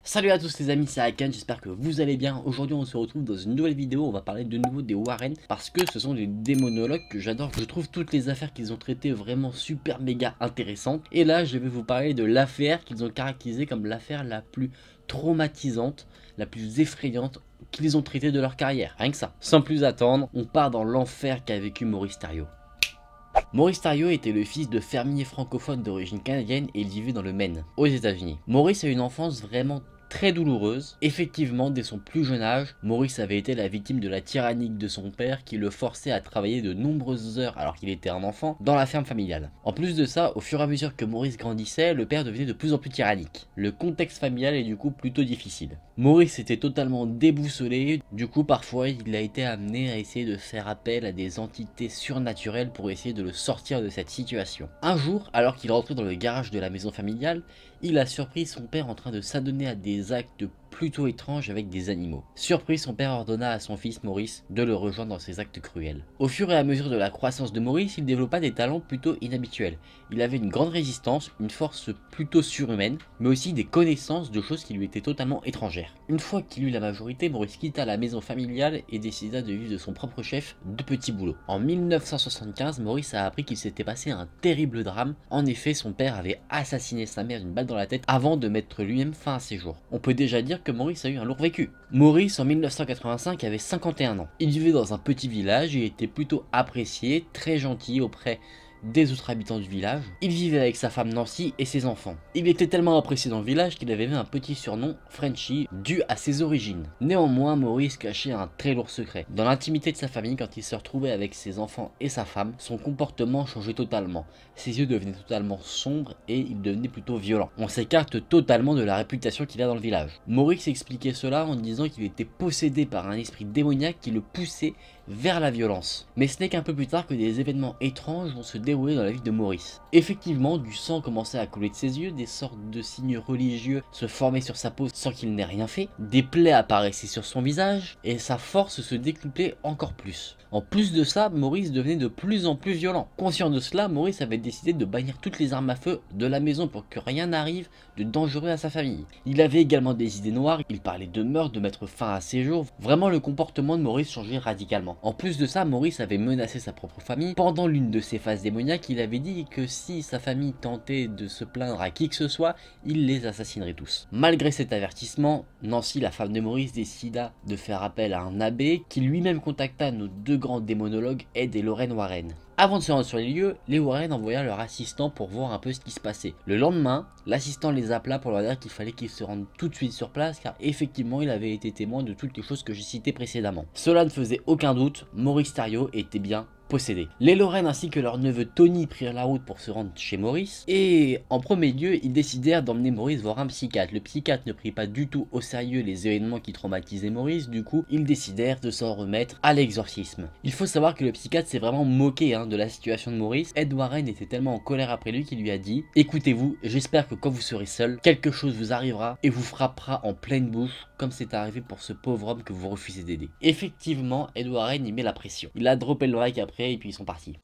Salut à tous les amis, c'est Akan, j'espère que vous allez bien. Aujourd'hui on se retrouve dans une nouvelle vidéo, on va parler de nouveau des Warren parce que ce sont des démonologues que j'adore. Je trouve toutes les affaires qu'ils ont traitées vraiment super méga intéressantes. Et là je vais vous parler de l'affaire qu'ils ont caractérisée comme l'affaire la plus traumatisante, la plus effrayante qu'ils ont traitée de leur carrière. Rien que ça. Sans plus attendre, on part dans l'enfer qu'a vécu Maurice Theriault. Maurice Theriault était le fils de fermiers francophones d'origine canadienne et il vivait dans le Maine, aux États-Unis. Maurice a eu une enfance vraiment très douloureuse. Effectivement, dès son plus jeune âge, Maurice avait été la victime de la tyrannie de son père qui le forçait à travailler de nombreuses heures alors qu'il était un enfant dans la ferme familiale. En plus de ça, au fur et à mesure que Maurice grandissait, le père devenait de plus en plus tyrannique. Le contexte familial est du coup plutôt difficile. Maurice était totalement déboussolé, du coup parfois il a été amené à essayer de faire appel à des entités surnaturelles pour essayer de le sortir de cette situation. Un jour, alors qu'il rentrait dans le garage de la maison familiale, il a surpris son père en train de s'adonner à des actes plutôt étranges avec des animaux. Surpris, son père ordonna à son fils Maurice de le rejoindre dans ses actes cruels. Au fur et à mesure de la croissance de Maurice, il développa des talents plutôt inhabituels. Il avait une grande résistance, une force plutôt surhumaine, mais aussi des connaissances de choses qui lui étaient totalement étrangères. Une fois qu'il eut la majorité, Maurice quitta la maison familiale et décida de vivre de son propre chef de petits boulots. En 1975, Maurice a appris qu'il s'était passé un terrible drame. En effet, son père avait assassiné sa mère d'une balle dans la tête avant de mettre lui-même fin à ses jours. On peut déjà dire que Maurice a eu un lourd vécu. Maurice en 1985 avait 51 ans. Il vivait dans un petit village et était plutôt apprécié, très gentil auprès des autres habitants du village. Il vivait avec sa femme Nancy et ses enfants. Il était tellement apprécié dans le village qu'il avait même un petit surnom, Frenchy, dû à ses origines. Néanmoins, Maurice cachait un très lourd secret. Dans l'intimité de sa famille, quand il se retrouvait avec ses enfants et sa femme, son comportement changeait totalement. Ses yeux devenaient totalement sombres et il devenait plutôt violent. On s'écarte totalement de la réputation qu'il a dans le village. Maurice expliquait cela en disant qu'il était possédé par un esprit démoniaque qui le poussait vers la violence. Mais ce n'est qu'un peu plus tard que des événements étranges vont se dérouler dans la vie de Maurice. Effectivement, du sang commençait à couler de ses yeux, des sortes de signes religieux se formaient sur sa peau sans qu'il n'ait rien fait, des plaies apparaissaient sur son visage, et sa force se décuplait encore plus. En plus de ça, Maurice devenait de plus en plus violent. Conscient de cela, Maurice avait décidé de bannir toutes les armes à feu de la maison pour que rien n'arrive de dangereux à sa famille. Il avait également des idées noires, il parlait de meurtre, de mettre fin à ses jours. Vraiment, le comportement de Maurice changeait radicalement. En plus de ça, Maurice avait menacé sa propre famille. Pendant l'une de ses phases démoniaques, il avait dit que si sa famille tentait de se plaindre à qui que ce soit, il les assassinerait tous. Malgré cet avertissement, Nancy, la femme de Maurice, décida de faire appel à un abbé qui lui-même contacta nos deux grands démonologues, Ed et Lorraine Warren. Avant de se rendre sur les lieux, les Warren envoyèrent leur assistant pour voir un peu ce qui se passait. Le lendemain, l'assistant les appela pour leur dire qu'il fallait qu'ils se rendent tout de suite sur place car effectivement il avait été témoin de toutes les choses que j'ai citées précédemment. Cela ne faisait aucun doute, Maurice Theriault était bien possédés. Les Lorraine ainsi que leur neveu Tony prirent la route pour se rendre chez Maurice et en premier lieu ils décidèrent d'emmener Maurice voir un psychiatre. Le psychiatre ne prit pas du tout au sérieux les événements qui traumatisaient Maurice, du coup ils décidèrent de s'en remettre à l'exorcisme. Il faut savoir que le psychiatre s'est vraiment moqué de la situation de Maurice. Ed Warren était tellement en colère après lui qu'il lui a dit: écoutez-vous, j'espère que quand vous serez seul, quelque chose vous arrivera et vous frappera en pleine bouche comme c'est arrivé pour ce pauvre homme que vous refusez d'aider. Effectivement, Ed Warren y met la pression. Il a droppé le like après et puis ils sont partis.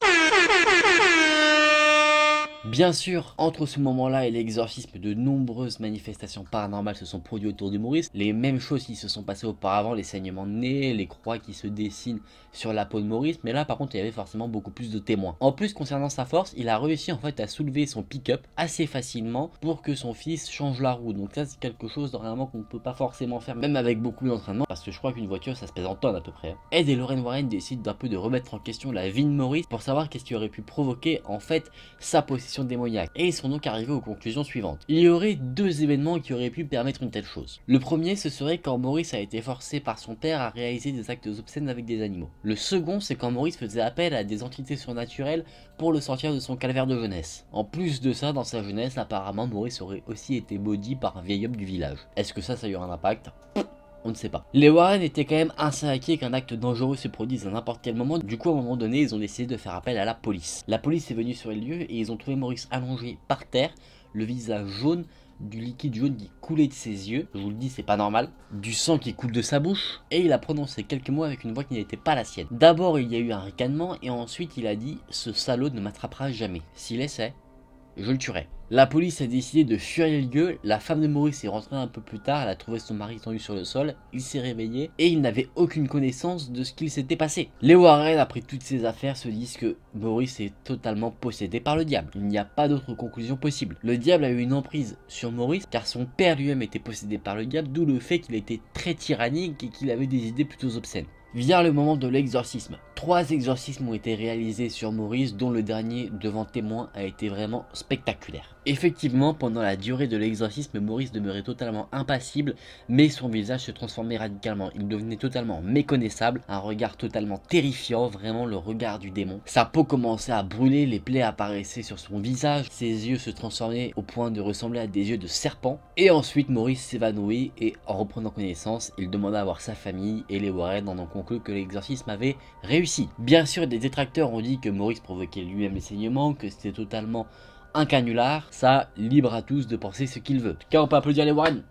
Bien sûr, entre ce moment-là et l'exorcisme, de nombreuses manifestations paranormales se sont produites autour de Maurice. Les mêmes choses qui se sont passées auparavant, les saignements de nez, les croix qui se dessinent sur la peau de Maurice, mais là par contre il y avait forcément beaucoup plus de témoins. En plus, concernant sa force, il a réussi en fait à soulever son pick-up assez facilement pour que son fils change la roue. Donc ça c'est quelque chose normalement qu'on ne peut pas forcément faire, même avec beaucoup d'entraînement, parce que je crois qu'une voiture ça se pèse en tonnes à peu près. Ed et Lorraine Warren décident d'un peu de remettre en question la vie de Maurice pour savoir qu'est-ce qui aurait pu provoquer en fait sa possession démoniaque, et ils sont donc arrivés aux conclusions suivantes. Il y aurait deux événements qui auraient pu permettre une telle chose. Le premier, ce serait quand Maurice a été forcé par son père à réaliser des actes obscènes avec des animaux. Le second, c'est quand Maurice faisait appel à des entités surnaturelles pour le sortir de son calvaire de jeunesse. En plus de ça, dans sa jeunesse, apparemment Maurice aurait aussi été maudit par un vieil homme du village. Est-ce que ça a eu un impact ? On ne sait pas. Les Warren étaient quand même assez inquiets qu'un acte dangereux se produise à n'importe quel moment. Du coup, à un moment donné, ils ont décidé de faire appel à la police. La police est venue sur les lieux et ils ont trouvé Maurice allongé par terre, le visage jaune, du liquide jaune qui coulait de ses yeux. Je vous le dis, c'est pas normal. Du sang qui coule de sa bouche. Et il a prononcé quelques mots avec une voix qui n'était pas la sienne. D'abord, il y a eu un ricanement et ensuite il a dit: ce salaud ne m'attrapera jamais. S'il essaie, je le tuerai. La police a décidé de fuir les lieux, la femme de Maurice est rentrée un peu plus tard, elle a trouvé son mari tendu sur le sol, il s'est réveillé et il n'avait aucune connaissance de ce qu'il s'était passé. Les Warren, après toutes ces affaires, se disent que Maurice est totalement possédé par le diable. Il n'y a pas d'autre conclusion possible. Le diable a eu une emprise sur Maurice car son père lui-même était possédé par le diable, d'où le fait qu'il était très tyrannique et qu'il avait des idées plutôt obscènes. Vient le moment de l'exorcisme. 3 exorcismes ont été réalisés sur Maurice, dont le dernier devant témoin a été vraiment spectaculaire. Effectivement, pendant la durée de l'exorcisme, Maurice demeurait totalement impassible, mais son visage se transformait radicalement. Il devenait totalement méconnaissable, un regard totalement terrifiant, vraiment le regard du démon. Sa peau commençait à brûler, les plaies apparaissaient sur son visage, ses yeux se transformaient au point de ressembler à des yeux de serpent. Et ensuite, Maurice s'évanouit et en reprenant connaissance, il demanda à voir sa famille et les Warren en ont conclu que l'exorcisme avait réussi. Bien sûr, des détracteurs ont dit que Maurice provoquait lui-même les saignements, que c'était totalement un canular. Ça, libre à tous de penser ce qu'il veut. En tout cas, on peut applaudir les Warren.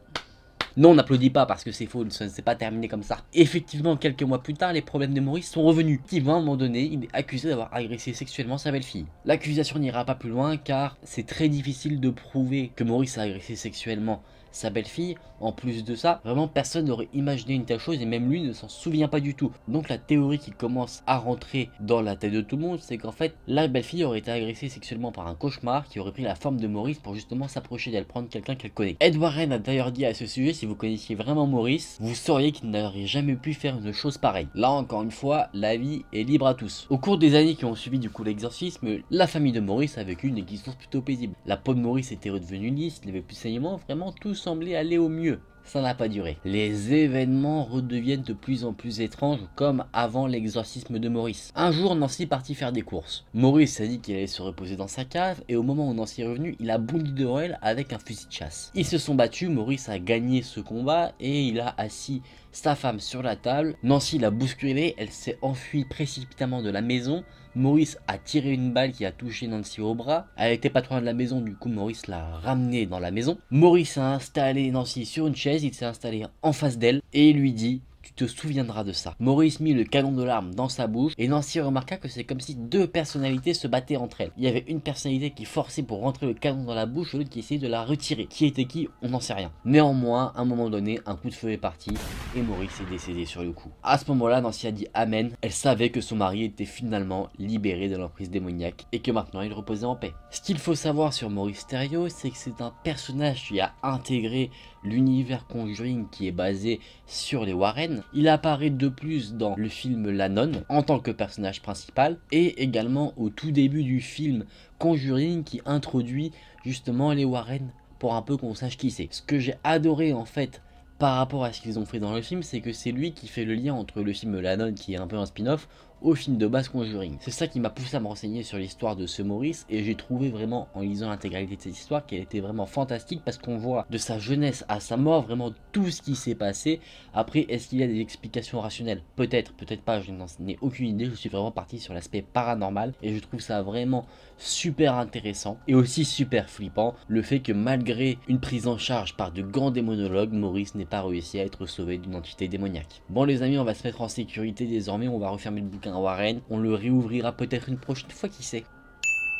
Non, on n'applaudit pas parce que c'est faux, ça ne s'est pas terminé comme ça. Effectivement, quelques mois plus tard, les problèmes de Maurice sont revenus. Effectivement, à un moment donné, il est accusé d'avoir agressé sexuellement sa belle-fille. L'accusation n'ira pas plus loin car c'est très difficile de prouver que Maurice a agressé sexuellement sa belle-fille. En plus de ça, vraiment personne n'aurait imaginé une telle chose et même lui ne s'en souvient pas du tout. Donc la théorie qui commence à rentrer dans la tête de tout le monde, c'est qu'en fait la belle-fille aurait été agressée sexuellement par un cauchemar qui aurait pris la forme de Maurice pour justement s'approcher d'elle, prendre quelqu'un qu'elle connaît. Ed Warren a d'ailleurs dit à ce sujet, si vous connaissiez vraiment Maurice, vous sauriez qu'il n'aurait jamais pu faire une chose pareille. Là encore une fois, la vie est libre à tous. Au cours des années qui ont suivi du coup l'exorcisme, la famille de Maurice a vécu une existence plutôt paisible. La peau de Maurice était redevenue lisse, il n'avait plus de saignements, vraiment tout semblait aller au mieux. Ça n'a pas duré. Les événements redeviennent de plus en plus étranges comme avant l'exorcisme de Maurice. Un jour, Nancy partit faire des courses. Maurice a dit qu'il allait se reposer dans sa cave et au moment où Nancy est revenue, il a bondi devant elle avec un fusil de chasse. Ils se sont battus, Maurice a gagné ce combat et il a assis sa femme sur la table. Nancy l'a bousculée, elle s'est enfuie précipitamment de la maison. Maurice a tiré une balle qui a touché Nancy au bras. Elle était pas trop loin de la maison, du coup Maurice l'a ramenée dans la maison. Maurice a installé Nancy sur une chaise, il s'est installé en face d'elle et il lui dit: tu te souviendras de ça. Maurice mit le canon de l'arme dans sa bouche et Nancy remarqua que c'est comme si 2 personnalités se battaient entre elles. Il y avait une personnalité qui forçait pour rentrer le canon dans la bouche et l'autre qui essayait de la retirer. Qui était qui? On n'en sait rien. Néanmoins, à un moment donné, un coup de feu est parti et Maurice est décédé sur le coup. À ce moment-là, Nancy a dit amen. Elle savait que son mari était finalement libéré de l'emprise démoniaque et que maintenant il reposait en paix. Ce qu'il faut savoir sur Maurice Thériault, c'est que c'est un personnage qui a intégré l'univers Conjuring qui est basé sur les Warren. Il apparaît de plus dans le film La Nonne en tant que personnage principal et également au tout début du film Conjuring qui introduit justement les Warren pour un peu qu'on sache qui c'est. Ce que j'ai adoré en fait par rapport à ce qu'ils ont fait dans le film, c'est que c'est lui qui fait le lien entre le film La Nonne qui est un peu un spin-off au film de base Conjuring. C'est ça qui m'a poussé à me renseigner sur l'histoire de ce Maurice et j'ai trouvé vraiment en lisant l'intégralité de cette histoire qu'elle était vraiment fantastique parce qu'on voit de sa jeunesse à sa mort vraiment tout ce qui s'est passé. Après, est-ce qu'il y a des explications rationnelles? Peut-être, peut-être pas, je n'en ai aucune idée, je suis vraiment parti sur l'aspect paranormal et je trouve ça vraiment super intéressant et aussi super flippant le fait que malgré une prise en charge par de grands démonologues, Maurice n'ait pas réussi à être sauvé d'une entité démoniaque. Bon les amis, on va se mettre en sécurité désormais, on va refermer le bouquin Warren, on le réouvrira peut-être une prochaine fois, qui sait.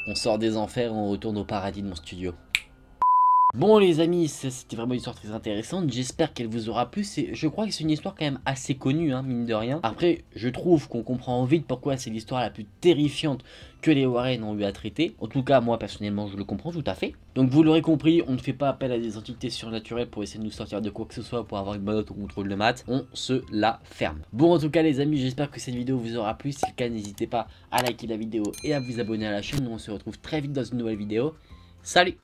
On sort des enfers et on retourne au paradis de mon studio. Bon les amis, c'était vraiment une histoire très intéressante, j'espère qu'elle vous aura plu. Je crois que c'est une histoire quand même assez connue, hein, mine de rien. Après, je trouve qu'on comprend vite pourquoi c'est l'histoire la plus terrifiante que les Warren ont eu à traiter. En tout cas, moi personnellement, je le comprends tout à fait. Donc vous l'aurez compris, on ne fait pas appel à des entités surnaturelles pour essayer de nous sortir de quoi que ce soit, pour avoir une bonne note au contrôle de maths. On se la ferme. Bon en tout cas les amis, j'espère que cette vidéo vous aura plu. Si c'est le cas, n'hésitez pas à liker la vidéo et à vous abonner à la chaîne. Nous on se retrouve très vite dans une nouvelle vidéo. Salut!